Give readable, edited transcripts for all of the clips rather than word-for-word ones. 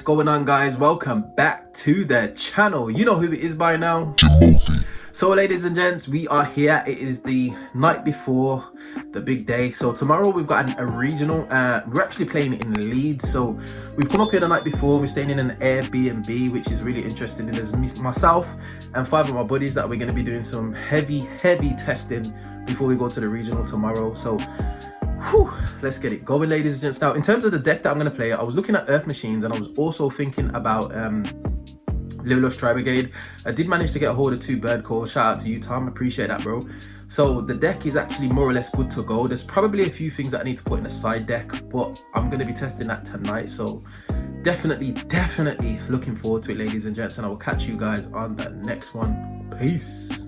going on, guys? Welcome back to the channel. You know who it is by now, Jimothy. So ladies and gents, we are here. It is the night before the big day. So tomorrow we've got a regional. We're actually playing in Leeds. So we've come up here the night before. We're staying in an Airbnb, which is really interesting. And there's myself and 5 of my buddies that we're going to be doing some heavy testing before we go to the regional tomorrow. So whew, let's get it going, ladies and gents. Now, in terms of the deck that I'm going to play, I was looking at Earth Machines and I was also thinking about Lulu's Tri Brigade. I did manage to get a hold of 2 bird calls. Shout out to you, Tom. Appreciate that, bro. So the deck is actually more or less good to go. There's probably a few things that I need to put in a side deck, but I'm going to be testing that tonight. So definitely looking forward to it, ladies and gents. And I will catch you guys on the next one. Peace.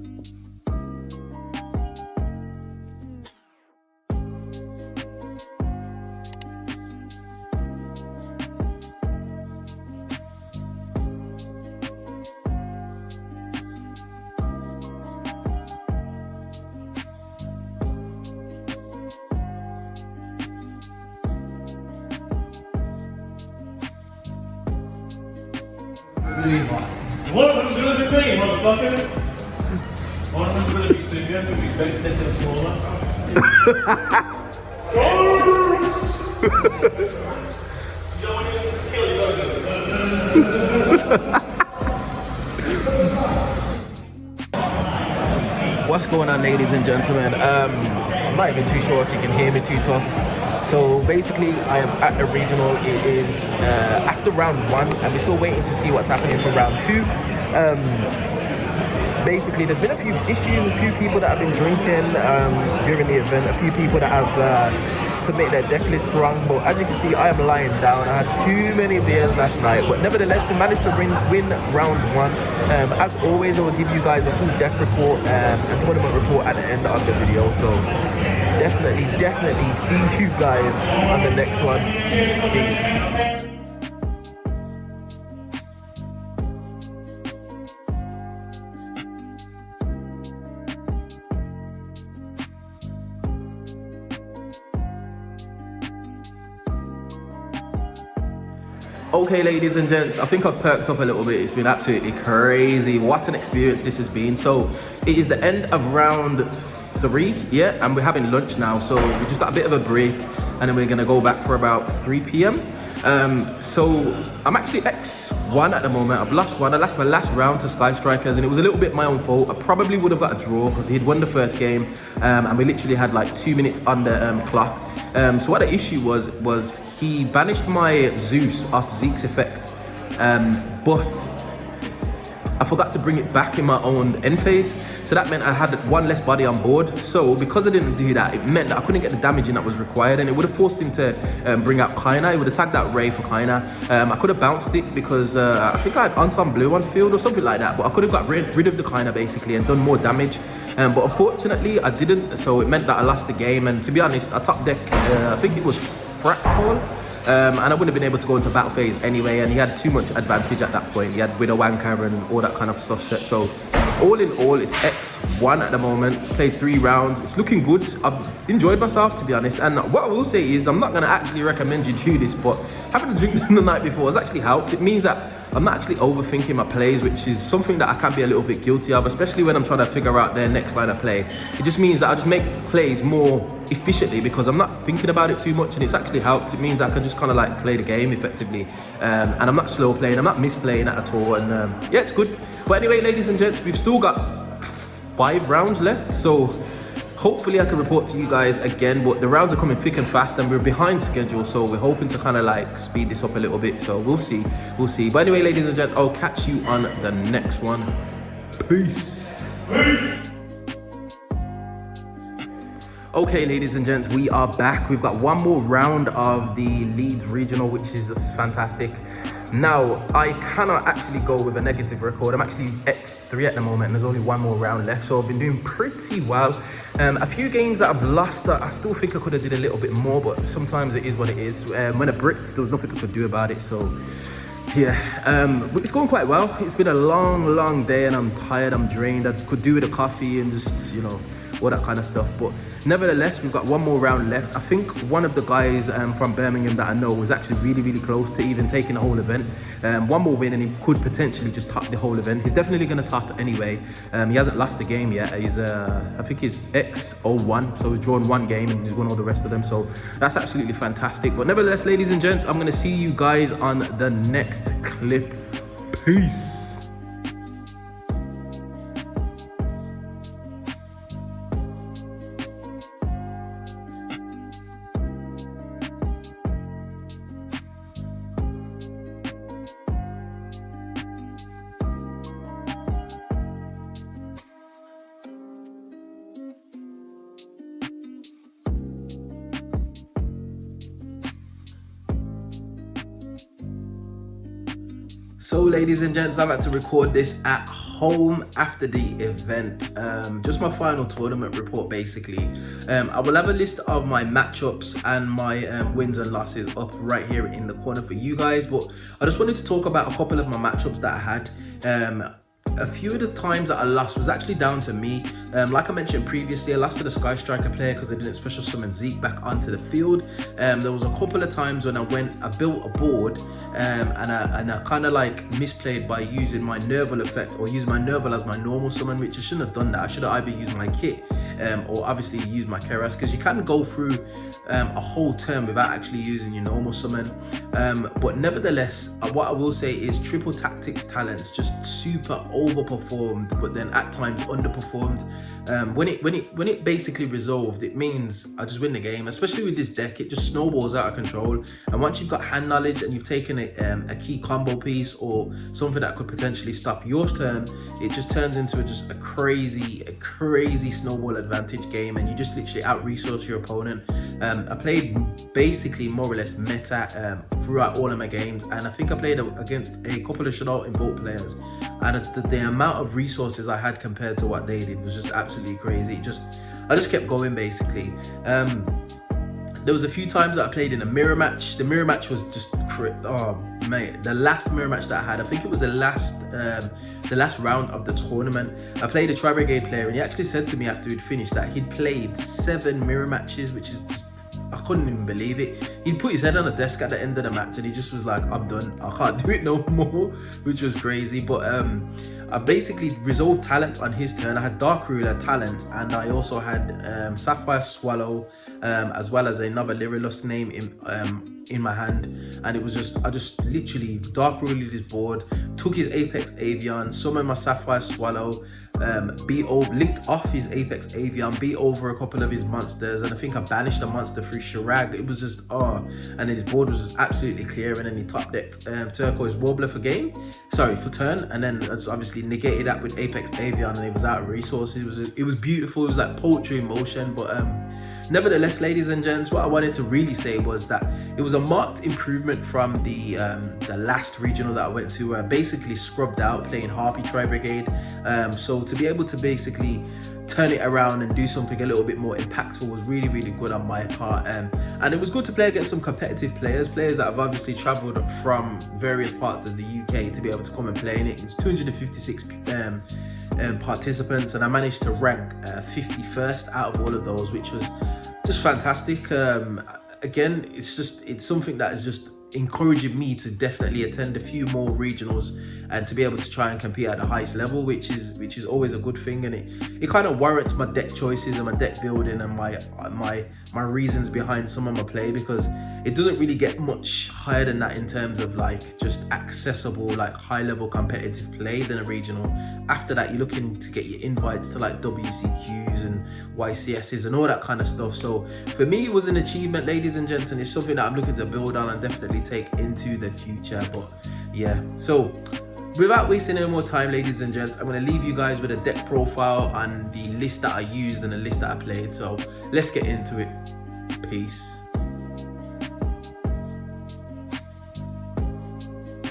One of them's going to be me, motherfuckers. One of them's going to be Sylvia, going to be facing into the smaller. You don't want to kill you, What's going on, ladies and gentlemen? I'm not even too sure if you can hear me too tough. So basically, I am at the regional. It is after round 1, and we're still waiting to see what's happening for round 2. Basically, there's been a few issues, a few people that have been drinking during the event, a few people that have submitted their deck list wrong. But as you can see, I am lying down. I had too many beers last night, but nevertheless, we managed to win round 1. As always, I will give you guys a full deck report and tournament report at the end of the video. So definitely see you guys on the next one. Peace. Okay, ladies and gents, I think I've perked up a little bit. It's been absolutely crazy. What an experience this has been. So it is the end of round 3, yeah, and we're having lunch now. So we just got a bit of a break, and then we're gonna go back for about 3 p.m. So I'm actually X1 at the moment. I've lost one. I lost my last round to Sky Strikers, and it was a little bit my own fault. I probably would have got a draw because he'd won the first game, and we literally had like 2 minutes on the clock. So what the issue was he banished my Zeus off Zeke's effect, but I forgot to bring it back in my own end phase, so that meant I had 1 less body on board. So because I didn't do that, it meant that I couldn't get the damage in that was required, and it would have forced him to bring out Kaina. He would have tagged that Ray for Kaina. I could have bounced it because I think I had Unsun Blue on field or something like that, but I could have got rid of the Kaina basically and done more damage. But unfortunately I didn't, so it meant that I lost the game. And to be honest, I top deck, I think it was Fractal. And I wouldn't have been able to go into battle phase anyway, and he had too much advantage at that point. He had Widow Wanker and all that kind of stuff set. So all in all, it's X1 at the moment. Played 3 rounds. It's looking good. I've enjoyed myself, to be honest. And what I will say is, I'm not going to actually recommend you do this, but having a drink the night before has actually helped. It means that I'm not actually overthinking my plays, which is something that I can be a little bit guilty of, especially when I'm trying to figure out their next line of play. It just means that I just make plays more efficiently because I'm not thinking about it too much, and it's actually helped. It means I can just kind of like play the game effectively, and I'm not slow playing, I'm not misplaying at all, and yeah, it's good. But anyway, ladies and gents, we've still got 5 rounds left, so hopefully I can report to you guys again. But the rounds are coming thick and fast, and we're behind schedule, so we're hoping to kind of like speed this up a little bit. So we'll see. But anyway, ladies and gents, I'll catch you on the next one. Peace. Okay, ladies and gents, we are back. We've got 1 more round of the Leeds Regional, which is just fantastic. Now, I cannot actually go with a negative record. I'm actually X3 at the moment, and there's only 1 more round left, so I've been doing pretty well. A few games that I've lost, I still think I could have did a little bit more, but sometimes it is what it is. When I bricked, there was nothing I could do about it, so Yeah, it's going quite well. It's been a long day and I'm tired, I'm drained. I could do with a coffee and just, you know, all that kind of stuff. But nevertheless, we've got one more round left. I think one of the guys from Birmingham that I know was actually really close to even taking the whole event. One more win and he could potentially just top the whole event. He's definitely going to top anyway. He hasn't lost the game yet. He's, I think he's X01, so he's drawn one game and he's won all the rest of them. So that's absolutely fantastic. But nevertheless, ladies and gents, I'm going to see you guys on the next clip. Peace. So ladies and gents, I've had to record this at home after the event. Just my final tournament report basically. I will have a list of my matchups and my wins and losses up right here in the corner for you guys, but I just wanted to talk about a couple of my matchups that I had. A few of the times that I lost was actually down to me. Like I mentioned previously, I lost to the Sky Striker player because I didn't special summon Zeke back onto the field. There was a couple of times when I built a board and I kind of like misplayed by using my Nerval effect or using my Nerval as my normal summon, which I shouldn't have done that. I should have either used my kit or obviously used my Keras, because you can go through a whole turn without actually using your normal summon. But nevertheless, what I will say is triple tactics talents just super overperformed, but then at times underperformed. When it basically resolved, it means I just win the game. Especially with this deck, it just snowballs out of control. And once you've got hand knowledge and you've taken a key combo piece or something that could potentially stop your turn, it just turns into just a crazy snowball advantage game, and you just literally out resource your opponent. I played basically more or less meta throughout all of my games, and I think I played against a couple of Shadow Invoke players, and the amount of resources I had compared to what they did was just absolutely crazy. I just kept going basically. There was a few times that I played in a mirror match. The mirror match was just, oh mate, the last mirror match that I had, I think it was the last round of the tournament. I played a Tri-Brigade player and he actually said to me after we'd finished that he'd played 7 mirror matches, which is just, I couldn't even believe it. He'd put his head on the desk at the end of the match and he just was like, I'm done, I can't do it no more, which was crazy. But I basically resolved talent on his turn. I had Dark Ruler talent, and I also had Sapphire Swallow, as well as another Lyrillus name in my hand. And it was just, I just literally Dark Ruled his board, took his Apex Avian, summoned my Sapphire Swallow, linked off his Apex Avian, beat over a couple of his monsters, and I think I banished a monster through Shirag. It was just, and then his board was just absolutely clear, and then he top decked Turquoise Warbler for turn, and then obviously negated that with Apex Avian, and it was out of resources. It was beautiful. It was like poetry in motion. But nevertheless, ladies and gents, what I wanted to really say was that it was a marked improvement from the last regional that I went to, where I basically scrubbed out playing Harpy Tri-Brigade. So to be able to basically turn it around and do something a little bit more impactful was really good on my part. And it was good to play against some competitive players that have obviously traveled from various parts of the UK to be able to come and play in it. It's 256 participants, and I managed to rank 51st out of all of those, which was just fantastic. Again, it's something that is just encouraging me to definitely attend a few more regionals and to be able to try and compete at the highest level, which is always a good thing. And it kind of warrants my deck choices and my deck building and my reasons behind some of my play, because it doesn't really get much higher than that in terms of like just accessible, like high level competitive play than a regional. After that, you're looking to get your invites to like WCQs and YCSs and all that kind of stuff. So for me, it was an achievement, ladies and gents, and it's something that I'm looking to build on and definitely take into the future. But yeah, so without wasting any more time, ladies and gents, I'm going to leave you guys with a deck profile and the list that I used and the list that I played. So let's get into it. Peace.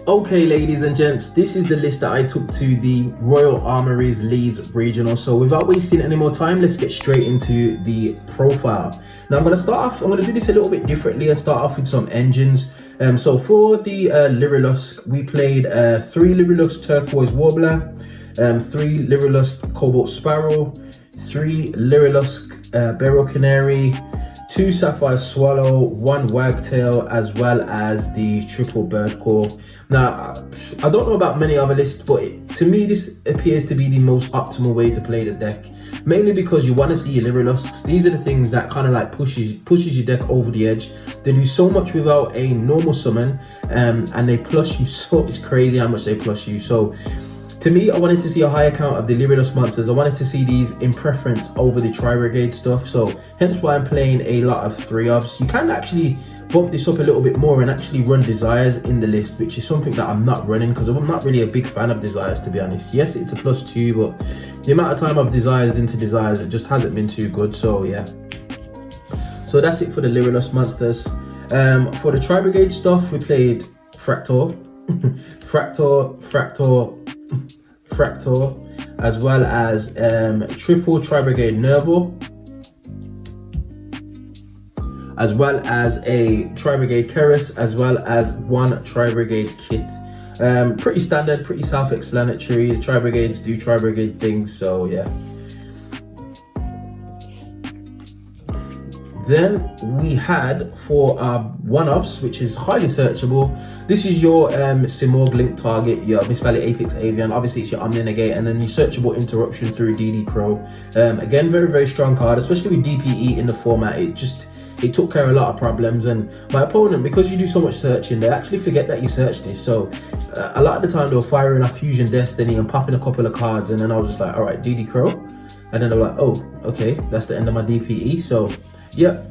Okay, ladies and gents, this is the list that I took to the Royal Armouries Leeds Regional. So without wasting any more time, let's get straight into the profile. Now I'm going to do this a little bit differently and start off with some engines. So for the Lyrilusk, we played 3 Lyrilusk Turquoise Warbler, 3 Lyrilusk Cobalt Sparrow, 3 Lyrilusk Beryl Canary, 2 Sapphire Swallow, 1 Wagtail, as well as the triple bird call. Now, I don't know about many other lists, but to me this appears to be the most optimal way to play the deck. Mainly because you want to see your Lyrilusks. These are the things that kind of like pushes your deck over the edge. They do so much without a normal summon, and they plus you so, it's crazy how much they plus you. So to me, I wanted to see a higher count of the Lyrilusk monsters. I wanted to see these in preference over the Tri-Brigade stuff. So hence why I'm playing a lot of 3-ofs. You can actually bump this up a little bit more and actually run Desires in the list, which is something that I'm not running because I'm not really a big fan of Desires, to be honest. Yes, it's a +2, but the amount of time I've Desires into Desires, it just hasn't been too good. So yeah. So that's it for the Lyrilusk monsters. For the Tri-Brigade stuff, we played Fractor, Fractor, as well as triple Tri-Brigade Nerval, as well as a Tri-Brigade Keras, as well as 1 Tri-Brigade kit. Pretty standard, pretty self-explanatory. Tri-Brigades do Tri-Brigade things, so yeah. Then we had for our one-offs, which is highly searchable. This is your Simorgh Link target, your Miss Valley Apex Avian. Obviously, it's your Omninegate, and then your searchable interruption through DD Crow. Again, very, very strong card, especially with DPE in the format. It took care of a lot of problems, and my opponent, because you do so much searching, they actually forget that you searched this. So a lot of the time they were firing off Fusion Destiny and popping a couple of cards, and then I was just like, all right, DD Crow, and then they were like, oh, okay, that's the end of my DPE. So yeah.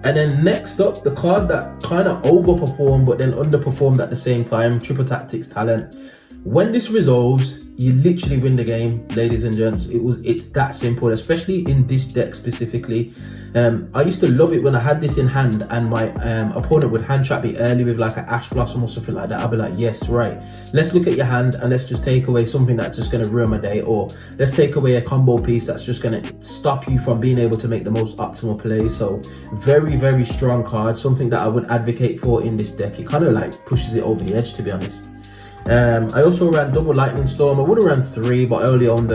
And then next up, the card that kind of overperformed but then underperformed at the same time, Triple Tactics Talent. When this resolves, you literally win the game, ladies and gents. It's that simple, especially in this deck specifically. I used to love it when I had this in hand and my opponent would hand trap me early with like an Ash Blossom or something like that. I'd be like, yes, right, let's look at your hand and let's just take away something that's just going to ruin my day, or let's take away a combo piece that's just going to stop you from being able to make the most optimal play. So very, very strong card, something that I would advocate for in this deck. It kind of like pushes it over the edge, to be honest. I also ran double Lightning Storm. I would have ran 3, but I only owned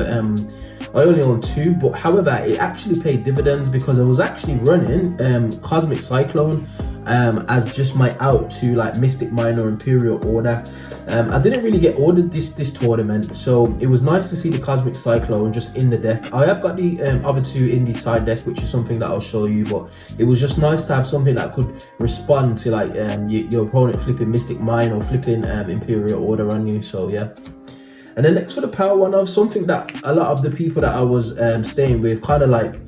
2. But however, it actually paid dividends because I was actually running Cosmic Cyclone as just my out to like Mystic Mine or Imperial Order. I didn't really get ordered this tournament, so it was nice to see the Cosmic Cyclone just in the deck. I have got the other 2 in the side deck, which is something that I'll show you, but it was just nice to have something that could respond to like your opponent flipping Mystic Mine or flipping Imperial Order on you. So yeah. And then next for the power one of something that a lot of the people that I was staying with kind of like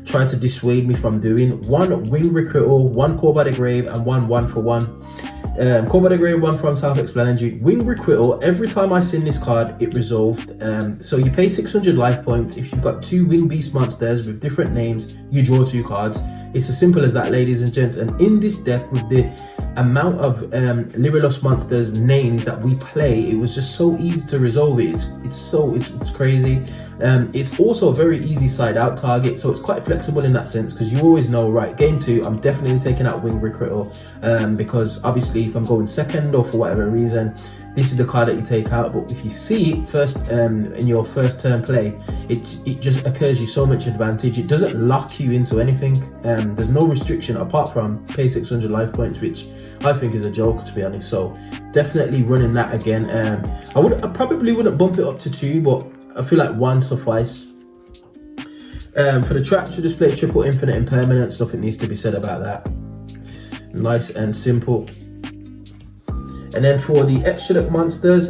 tried to dissuade me from doing. 1 Wing Recruital, 1 Core by the Grave, and 1 1-for-1. Core by the Grave, 1 from self-explanatory. Wing Recruital, every time I send this card, it resolved. So you pay 600 life points. If you've got 2 Wing Beast monsters with different names, you draw 2 cards. It's as simple as that, ladies and gents. And in this deck, with the amount of Lyrilusk monsters names that we play, it was just so easy to resolve it. It's crazy. It's also a very easy side out target, so it's quite flexible in that sense, because you always know, right, game 2 I'm definitely taking out Wing Recruital, because obviously if I'm going second or for whatever reason, this is the card that you take out. But if you see it first in your first turn play, it just occurs you so much advantage. It doesn't lock you into anything. There's no restriction apart from pay 600 life points, which I think is a joke, to be honest. So definitely running that again. I probably wouldn't bump it up to 2, but I feel like 1 suffice. For the traps, we just play triple infinite impermanence. Nothing needs to be said about that. Nice and simple. And then for the extra deck monsters,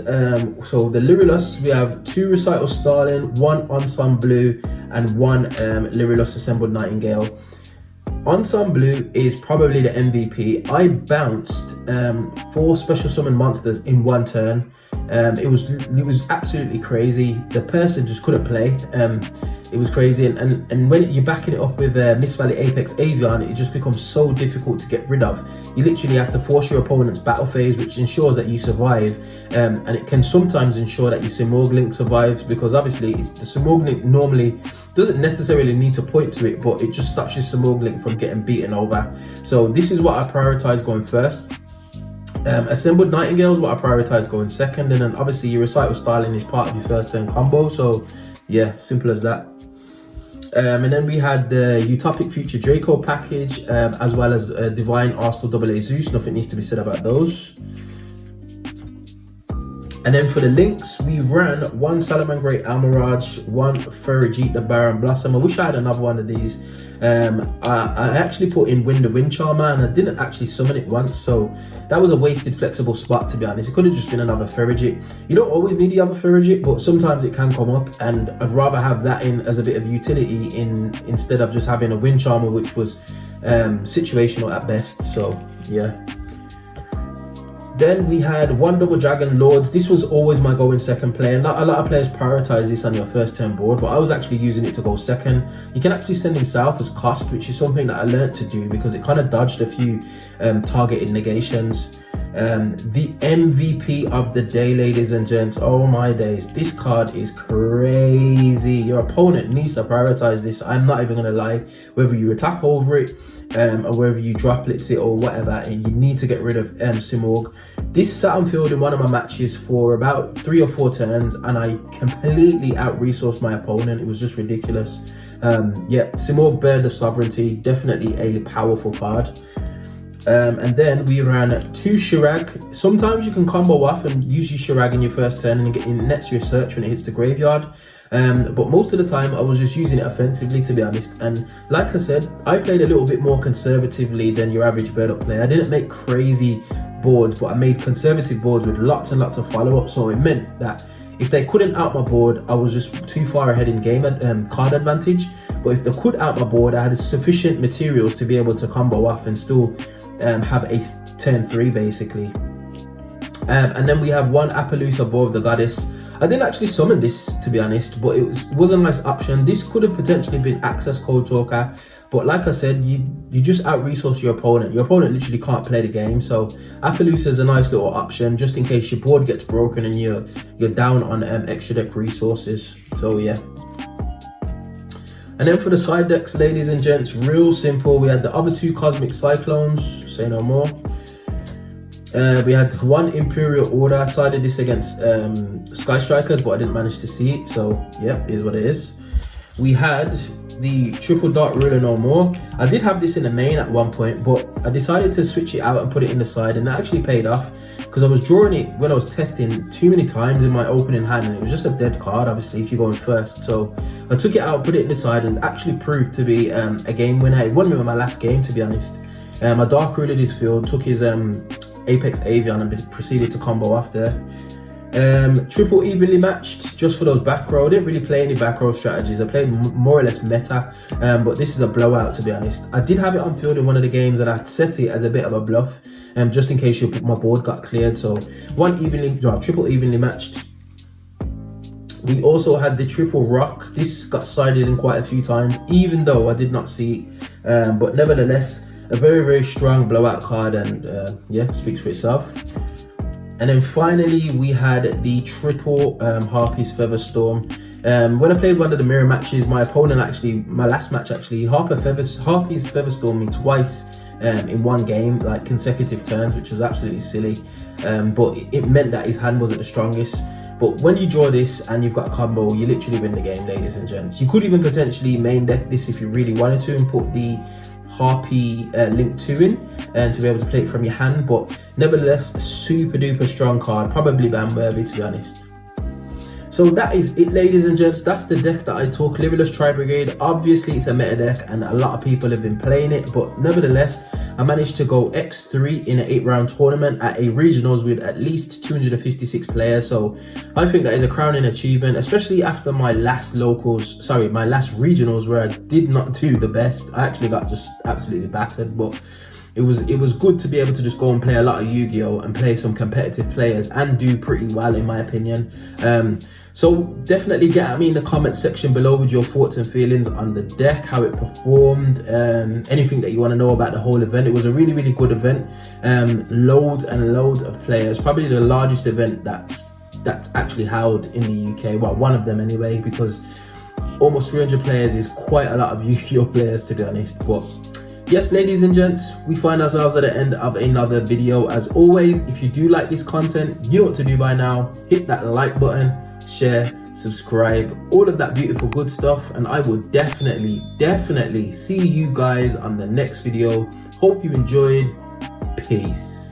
so the Lyrilusk, we have 2 Recital Starling, 1 Ensemble Blue, and 1 Lyrilusk Assembled Nightingale. Ensemble Blue is probably the MVP. I bounced 4 special summon monsters in 1 turn. It was absolutely crazy. The person just couldn't play. It was crazy, and when you're backing it up with Miss Valley Apex Avian, it just becomes so difficult to get rid of. You literally have to force your opponent's battle phase, which ensures that you survive, and it can sometimes ensure that your Simorgh link survives, because obviously the Simorgh link normally doesn't necessarily need to point to it, but it just stops your Simorgh link from getting beaten over. So this is what I prioritize going first. Assembled Nightingale is what I prioritize going second, and then obviously your Recital Styling is part of your first turn combo. So yeah, simple as that. And then we had the Utopic Future Draco package, as well as Divine Arsenal AA Zeus. Nothing needs to be said about those. And then for the links, we ran one Salamangreat Almirage, one Ferrigit the Baron Blossom. I wish I had another one of these. I actually put in Wind the Wind Charmer, and I didn't actually summon it once, so that was a wasted flexible spot, to be honest. It could have just been another Ferrigit. You don't always need the other Ferrigit, but sometimes it can come up, and I'd rather have that in as a bit of utility instead of just having a Wind Charmer, which was situational at best. So yeah. Then we had one Double Dragon Lords. This was always my go in second play, and a lot of players prioritize this on your first turn board, but I was actually using it to go second. You can actually send him south as cost, which is something that I learned to do because it kind of dodged a few targeted negations. The MVP of the day, ladies and gents. Oh my days, this card is crazy. Your opponent needs to prioritize this. I'm not even gonna lie. Whether you attack over it, or whether you droplets it or whatever, and you need to get rid of Simorgh. This sat on field in one of my matches for about 3 or 4 turns, and I completely out-resourced my opponent. It was just ridiculous. Yeah, Simorgh, Bird of Sovereignty, definitely a powerful card. And then we ran 2 Shirag. Sometimes you can combo off and use your Shirag in your first turn and get in nets your search when it hits the graveyard. But most of the time I was just using it offensively, to be honest. And like I said, I played a little bit more conservatively than your average bird up player. I didn't make crazy boards, but I made conservative boards with lots and lots of follow-up. So it meant that if they couldn't out my board, I was just too far ahead in game card advantage. But if they could out my board, I had sufficient materials to be able to combo off and still have a turn 3 basically. And then we have one Appaloosa Bow of the Goddess. I didn't actually summon this, to be honest, but it was a nice option. This could have potentially been Access Code Talker, but like I said, you just out-resource your opponent. Your opponent literally can't play the game, so Appaloosa is a nice little option just in case your board gets broken and you're down on extra deck resources. So yeah. And then for the side decks, ladies and gents, real simple. We had the other 2 Cosmic Cyclones, say no more. We had one Imperial Order. I sided this against Sky Strikers, but I didn't manage to see it, so yeah, it is what it is. We had the Triple Dart Ruler no more. I did have this in the main at one point, but I decided to switch it out and put it in the side, and that actually paid off because I was drawing it when I was testing too many times in my opening hand, and it was just a dead card, obviously, if you're going first. So I took it out, put it in the side, and actually proved to be a game winner. It won me my last game, to be honest. I Dark Ruled his field, took his Apex Avian and proceeded to combo off there. Triple evenly matched just for those back row. I didn't really play any back row strategies. I played more or less meta, but this is a blowout, to be honest. I did have it on field in one of the games and I set it as a bit of a bluff, just in case my board got cleared. So triple evenly matched. We also had the Triple Rock. This got sided in quite a few times, even though I did not see it, but nevertheless, a very, very strong blowout card, and yeah, speaks for itself. And then finally, we had the Triple Harpy's Featherstorm. When I played one of the mirror matches, my last match actually, Harpy's Featherstormed me twice in one game, like consecutive turns, which was absolutely silly. But it meant that his hand wasn't the strongest. But when you draw this and you've got a combo, you literally win the game, ladies and gents. You could even potentially main deck this if you really wanted to and put the Harpy Link 2 in and to be able to play it from your hand, but nevertheless a super duper strong card, probably ban worthy, to be honest. So that is it, ladies and gents. That's the deck that I took, Liverless Tri-Brigade. Obviously it's a meta deck and a lot of people have been playing it, but nevertheless I managed to go X3 in an 8-round tournament at a regionals with at least 256 players. So I think that is a crowning achievement, especially after my last regionals where I did not do the best. I actually got just absolutely battered, but it was good to be able to just go and play a lot of Yu-Gi-Oh and play some competitive players and do pretty well, in my opinion. So definitely get at me in the comment section below with your thoughts and feelings on the deck, how it performed, anything that you want to know about the whole event. It was a really good event. Loads and loads of players, probably the largest event that's actually held in the UK, well, one of them anyway, because almost 300 players is quite a lot of Yu-Gi-Oh players, to be honest. But yes, ladies and gents, we find ourselves at the end of another video. As always, if you do like this content, you know what to do by now. Hit that like button, share, subscribe, all of that beautiful good stuff, and I will definitely see you guys on the next video. Hope you enjoyed. Peace.